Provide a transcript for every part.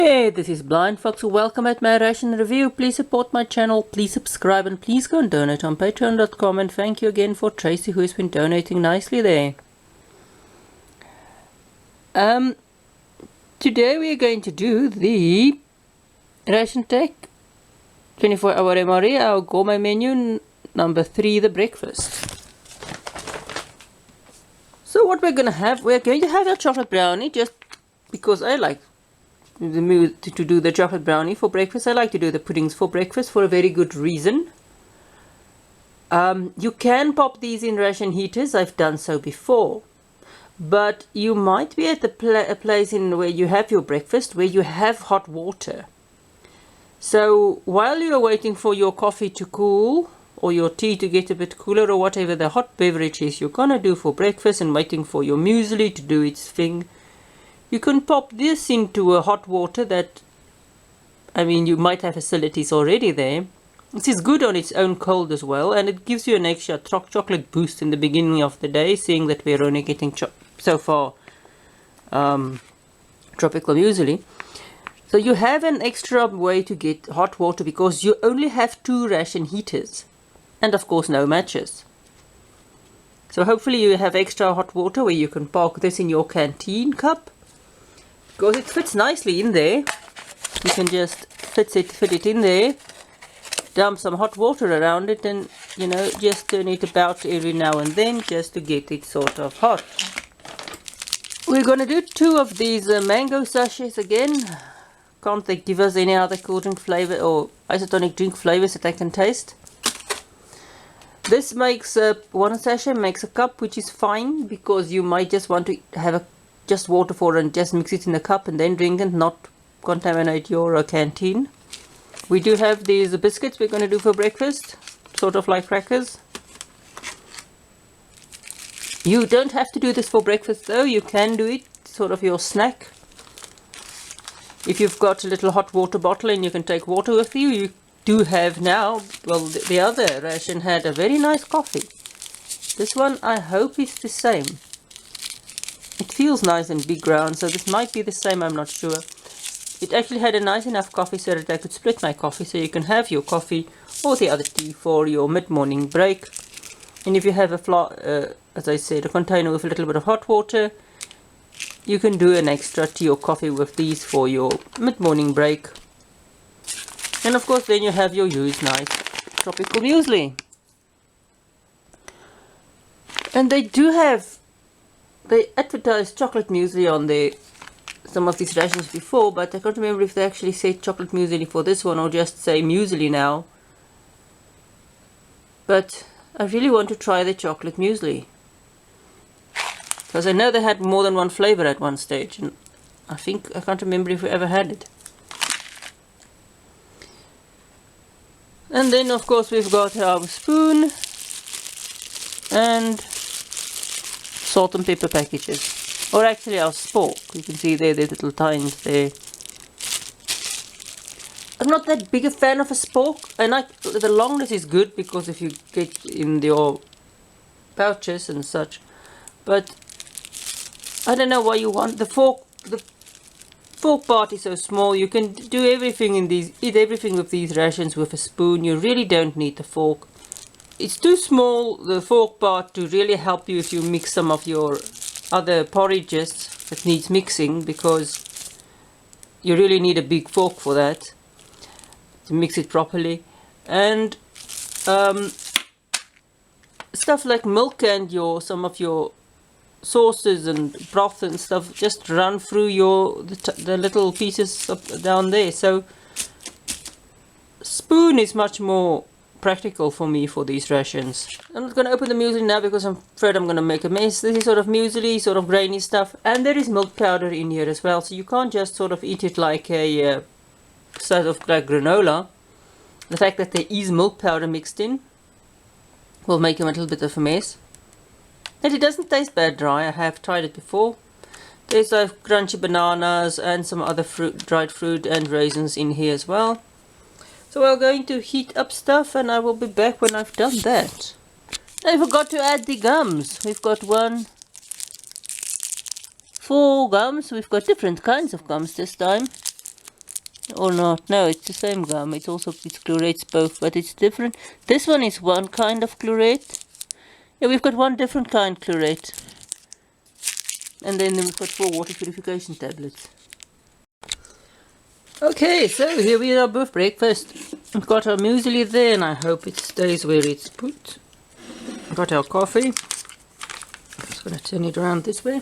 Hey, this is BlindFox. Welcome at my ration review. Please support my channel, please subscribe, and please go and donate on patreon.com. And thank you again for Tracy, who has been donating nicely there. Today we are going to do the RationTech 24-hour MRE, our gourmet menu number 3, the breakfast. So what we're going to have a chocolate brownie, just because I like the mood to do the chocolate brownie for breakfast. I like to do the puddings for breakfast for a very good reason. You can pop these in ration heaters. I've done so before. But you might be at a place in where you have your breakfast where you have hot water. So while you're waiting for your coffee to cool or your tea to get a bit cooler or whatever the hot beverage is you're gonna do for breakfast and waiting for your muesli to do its thing, you can pop this into a hot water that, you might have facilities already there. This is good on its own cold as well, and it gives you an extra chocolate boost in the beginning of the day, seeing that we're only getting so far tropical muesli. So you have an extra way to get hot water because you only have 2 ration heaters and of course no matches. So hopefully you have extra hot water where you can park this in your canteen cup. Because it fits nicely in there. You can just fit it in there, dump some hot water around it, and just turn it about every now and then just to get it sort of hot. We're going to do 2 of these mango sachets again. Can't they give us any other cool drink flavor or isotonic drink flavors that I can taste? This makes one sachet makes a cup, which is fine because you might just want to have just water for and just mix it in the cup and then drink and not contaminate your canteen. We do have these biscuits we're going to do for breakfast, sort of like crackers. You don't have to do this for breakfast though, you can do it sort of your snack. If you've got a little hot water bottle and you can take water with you, you do have now, well, the other ration had a very nice coffee. This one I hope is the same. It feels nice and big round, so this might be the same, I'm not sure. It actually had a nice enough coffee so that I could split my coffee, so you can have your coffee or the other tea for your mid-morning break. And if you have as I said, a container with a little bit of hot water, you can do an extra tea or coffee with these for your mid-morning break. And of course then you have your used nice tropical muesli. And they advertise chocolate muesli on some of these rations before, but I can't remember if they actually say chocolate muesli for this one or just say muesli now. But I really want to try the chocolate muesli, because I know they had more than one flavor at one stage, and I can't remember if we ever had it. And then of course we've got our spoon and salt and pepper packages, or actually our spork. You can see there, the little tines there. I'm not that big a fan of a spork, and the longness is good because if you get in your pouches and such, but I don't know why you want the fork. The fork part is so small. You can do everything eat everything with these rations with a spoon. You really don't need the fork. It's too small, the fork part, to really help you if you mix some of your other porridges that needs mixing, because you really need a big fork for that to mix it properly. And stuff like milk and some of your sauces and broth and stuff just run through the little pieces down there. So spoon is much more practical for me for these rations. I'm not going to open the muesli now because I'm afraid I'm going to make a mess. This is sort of muesli, sort of grainy stuff, and there is milk powder in here as well, so you can't just sort of eat it like a sort of like granola. The fact that there is milk powder mixed in will make a little bit of a mess. And it doesn't taste bad dry. I have tried it before. There's crunchy bananas and some other dried fruit and raisins in here as well. So we're going to heat up stuff, and I will be back when I've done that. I forgot to add the gums. We've got 4 gums. We've got different kinds of gums this time. Or not? No, it's the same gum. It's chlorates both, but it's different. This one is one kind of chlorate. Yeah, we've got one different kind chlorate. And then we've got 4 water purification tablets. Okay, so here we are with breakfast. We've got our muesli there, and I hope it stays where it's put. We've got our coffee. I'm just going to turn it around this way.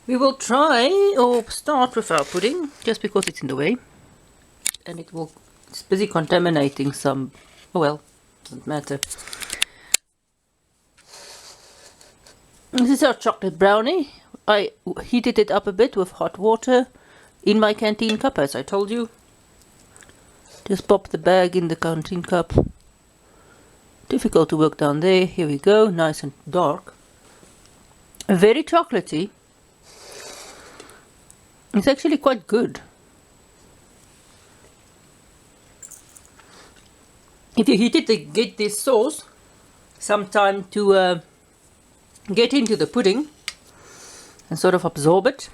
We will try or start with our pudding, just because it's in the way. And it's busy contaminating some, oh well, doesn't matter. This is our chocolate brownie. I heated it up a bit with hot water in my canteen cup, as I told you. Just pop the bag in the canteen cup. Difficult to work down there. Here we go, nice and dark. Very chocolatey. It's actually quite good. If you heat it to get this sauce, some time to get into the pudding and sort of absorb it.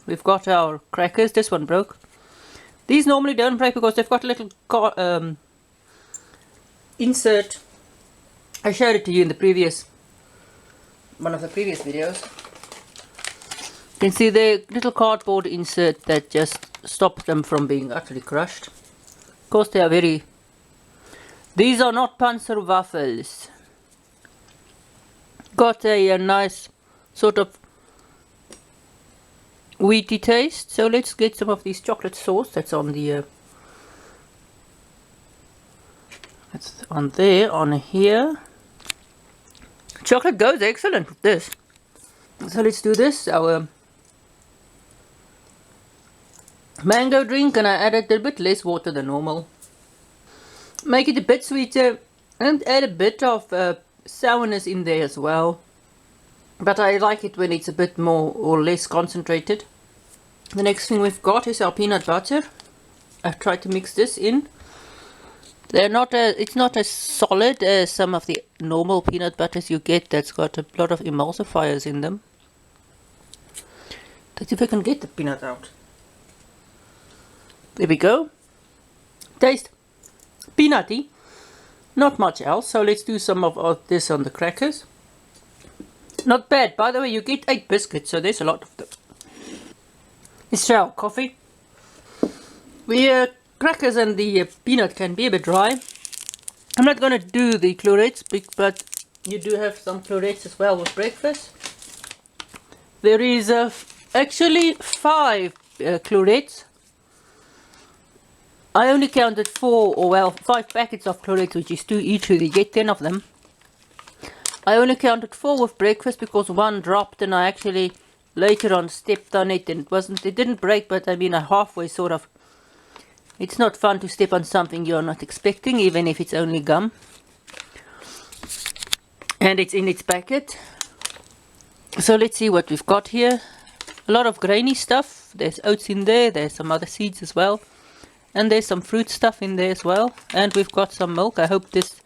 We've got our crackers. This one broke. These normally don't break because they've got a little insert. I showed it to you in the one of the previous videos. You can see the little cardboard insert that just stops them from being utterly crushed. Of course, they are these are not panzer waffles. Got a nice sort of wheaty taste. So let's get some of this chocolate sauce that's on the that's on there, on here. Chocolate goes excellent with this. So let's do this. Our mango drink, and I added a bit less water than normal. Make it a bit sweeter and add a bit of sourness in there as well. But I like it when it's a bit more or less concentrated. The next thing we've got is our peanut butter. I've tried to mix this in. It's not as solid as some of the normal peanut butters you get that's got a lot of emulsifiers in them. Let's see if I can get the peanut out. There we go. Taste peanutty. Not much else, so let's do some of this on the crackers. Not bad. By the way, you get 8 biscuits, so there's a lot of them. Let's try our coffee. The crackers and the peanut can be a bit dry. I'm not going to do the chlorates, but you do have some chlorates as well with breakfast. There is actually 5 chlorates. I only counted 5 packets of chlorates, which is 2 each, so you get 10 of them. I only counted 4 with breakfast because 1 dropped, and I actually later on stepped on it, and it didn't break, but I mean I halfway sort of. It's not fun to step on something you're not expecting, even if it's only gum. And it's in its packet. So let's see what we've got here. A lot of grainy stuff. There's oats in there, there's some other seeds as well. And there's some fruit stuff in there as well. And we've got some milk. I hope this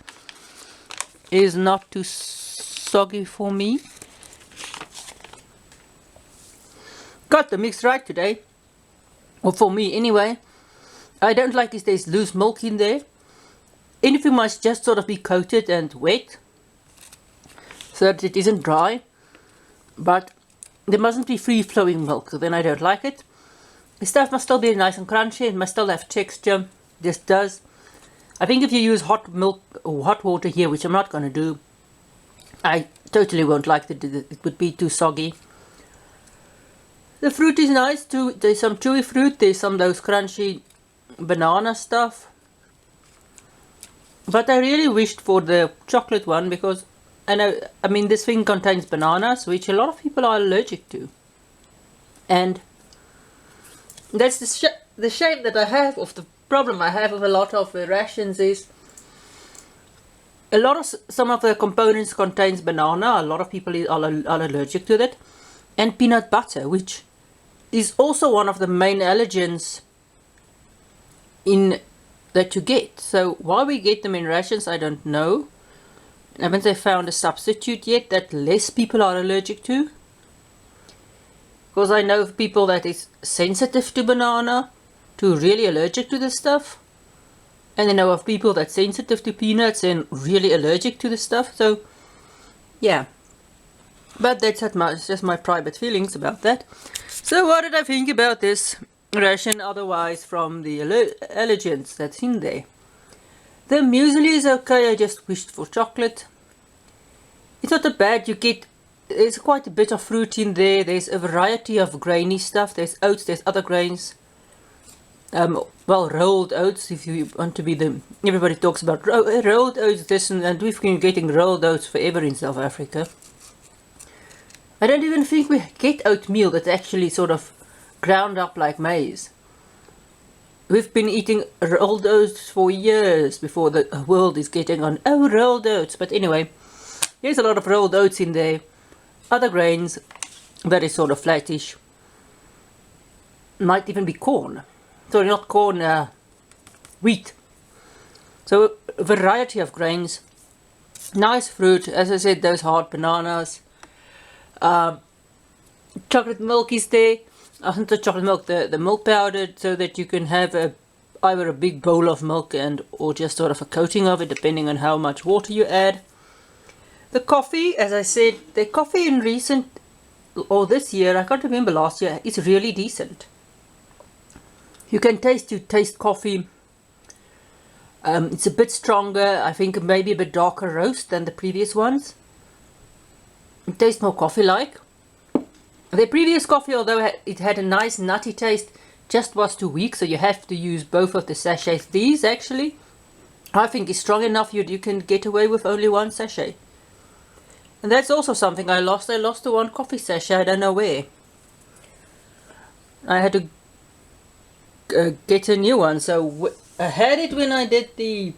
is not too soggy for me. Got the mix right today. Or for me anyway. I don't like if there's loose milk in there. Anything must just sort of be coated and wet. So that it isn't dry. But there mustn't be free flowing milk. So then I don't like it. The stuff must still be nice and crunchy. It must still have texture. This does. I think if you use hot milk or hot water here, which I'm not going to do, I totally won't like it. It would be too soggy. The fruit is nice too. There's some chewy fruit. There's some of those crunchy banana stuff. But I really wished for the chocolate one because I mean this thing contains bananas, which a lot of people are allergic to. And that's the shame that I have, of the problem I have with a lot of rations is some of the components contains banana. A lot of people are allergic to that, and peanut butter, which is also one of the main allergens that you get. So why we get them in rations, I don't know. Haven't they found a substitute yet that less people are allergic to? Because I know of people that is sensitive to banana, to really allergic to this stuff. And I know of people that's sensitive to peanuts and really allergic to the stuff. So, yeah. But that's just my private feelings about that. So what did I think about this ration otherwise from the allergens that's in there? The muesli is okay, I just wished for chocolate. It's not that bad, there's quite a bit of fruit in there, there's a variety of grainy stuff, there's oats, there's other grains. Well, rolled oats, if you want to be everybody talks about rolled oats, this and we've been getting rolled oats forever in South Africa. I don't even think we get oatmeal that's actually sort of ground up like maize. We've been eating rolled oats for years before the world is getting on, oh, rolled oats. But anyway, there's a lot of rolled oats in there. Other grains that is sort of flattish. Might even be corn. Sorry, not corn, wheat. So a variety of grains. Nice fruit, as I said, those hard bananas. Chocolate milk is there. Not the chocolate milk, the milk powder, so that you can have either a big bowl of milk or just sort of a coating of it, depending on how much water you add. The coffee, as I said, the coffee in this year, I can't remember last year, is really decent. You can taste coffee. It's a bit stronger, I think maybe a bit darker roast than the previous ones. It tastes more coffee-like. The previous coffee, although it had a nice nutty taste, just was too weak, so you have to use both of the sachets. These actually, I think, is strong enough you can get away with only one sachet. And that's also something I lost. I lost the one coffee sachet, I don't know where. I had to get a new one, so I had it when I did the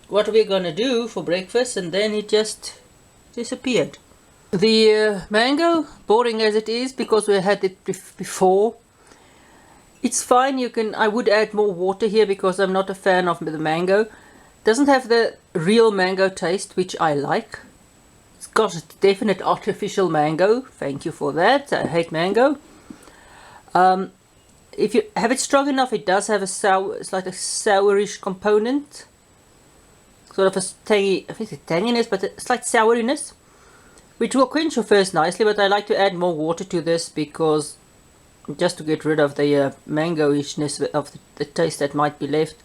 what we're gonna do for breakfast, and then it just disappeared. The mango, boring as it is because we had it before, it's fine. I would add more water here because I'm not a fan of the mango. Doesn't have the real mango taste, which I like. It's got a definite artificial mango. Thank you for that. I hate mango. If you have it strong enough, it does have it's like a sourish component. Sort of a tangy, I think it's tanginess, but a slight souriness, which will quench your thirst nicely. But I like to add more water to this because just to get rid of the mango-ishness of the taste that might be left.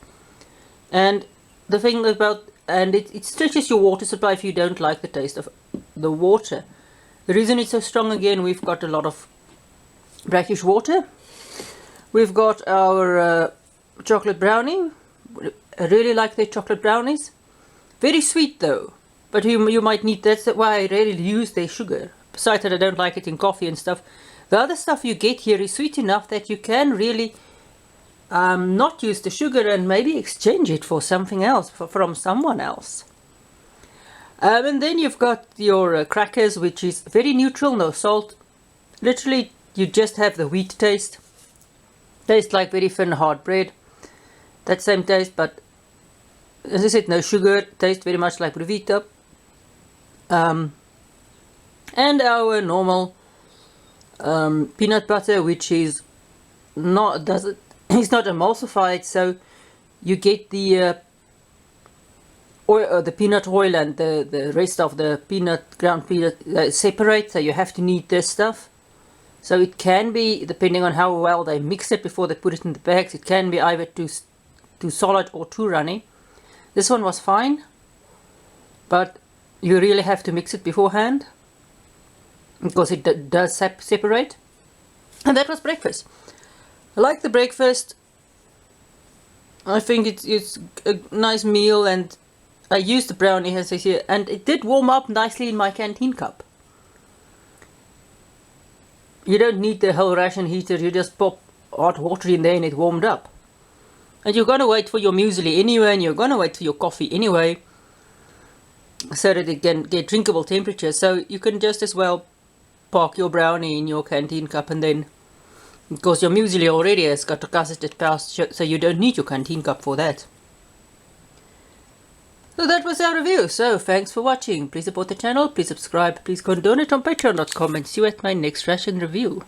And the thing about, it stretches your water supply if you don't like the taste of the water. The reason it's so strong, again, we've got a lot of brackish water. We've got our chocolate brownie. I really like the chocolate brownies. Very sweet though, but you might need, that's why I rarely use their sugar. Besides that, I don't like it in coffee and stuff. The other stuff you get here is sweet enough that you can really not use the sugar and maybe exchange it for something else, from someone else. And then you've got your crackers, which is very neutral, no salt. Literally, you just have the wheat taste. Tastes like very thin hard bread. That same taste, but as I said, no sugar. Tastes very much like Brevita. And our normal peanut butter, which is it's not emulsified, so you get the oil, the peanut oil and the rest of the ground peanut separate, so you have to knead this stuff. So it can be, depending on how well they mix it before they put it in the bags, it can be either too solid or too runny. This one was fine, but you really have to mix it beforehand because it does separate. And that was breakfast. I like the breakfast. I think it's a nice meal, and I used the brownie, as I say, and it did warm up nicely in my canteen cup. You don't need the whole ration heater, you just pop hot water in there and it warmed up. And you're going to wait for your muesli anyway, and you're going to wait for your coffee anyway, so that it can get drinkable temperature. So you can just as well park your brownie in your canteen cup, and then, because your muesli already has got a casseted pouch, so you don't need your canteen cup for that. So that was our review. So thanks for watching. Please support the channel, please subscribe, please go and donate on patreon.com, and see you at my next ration review.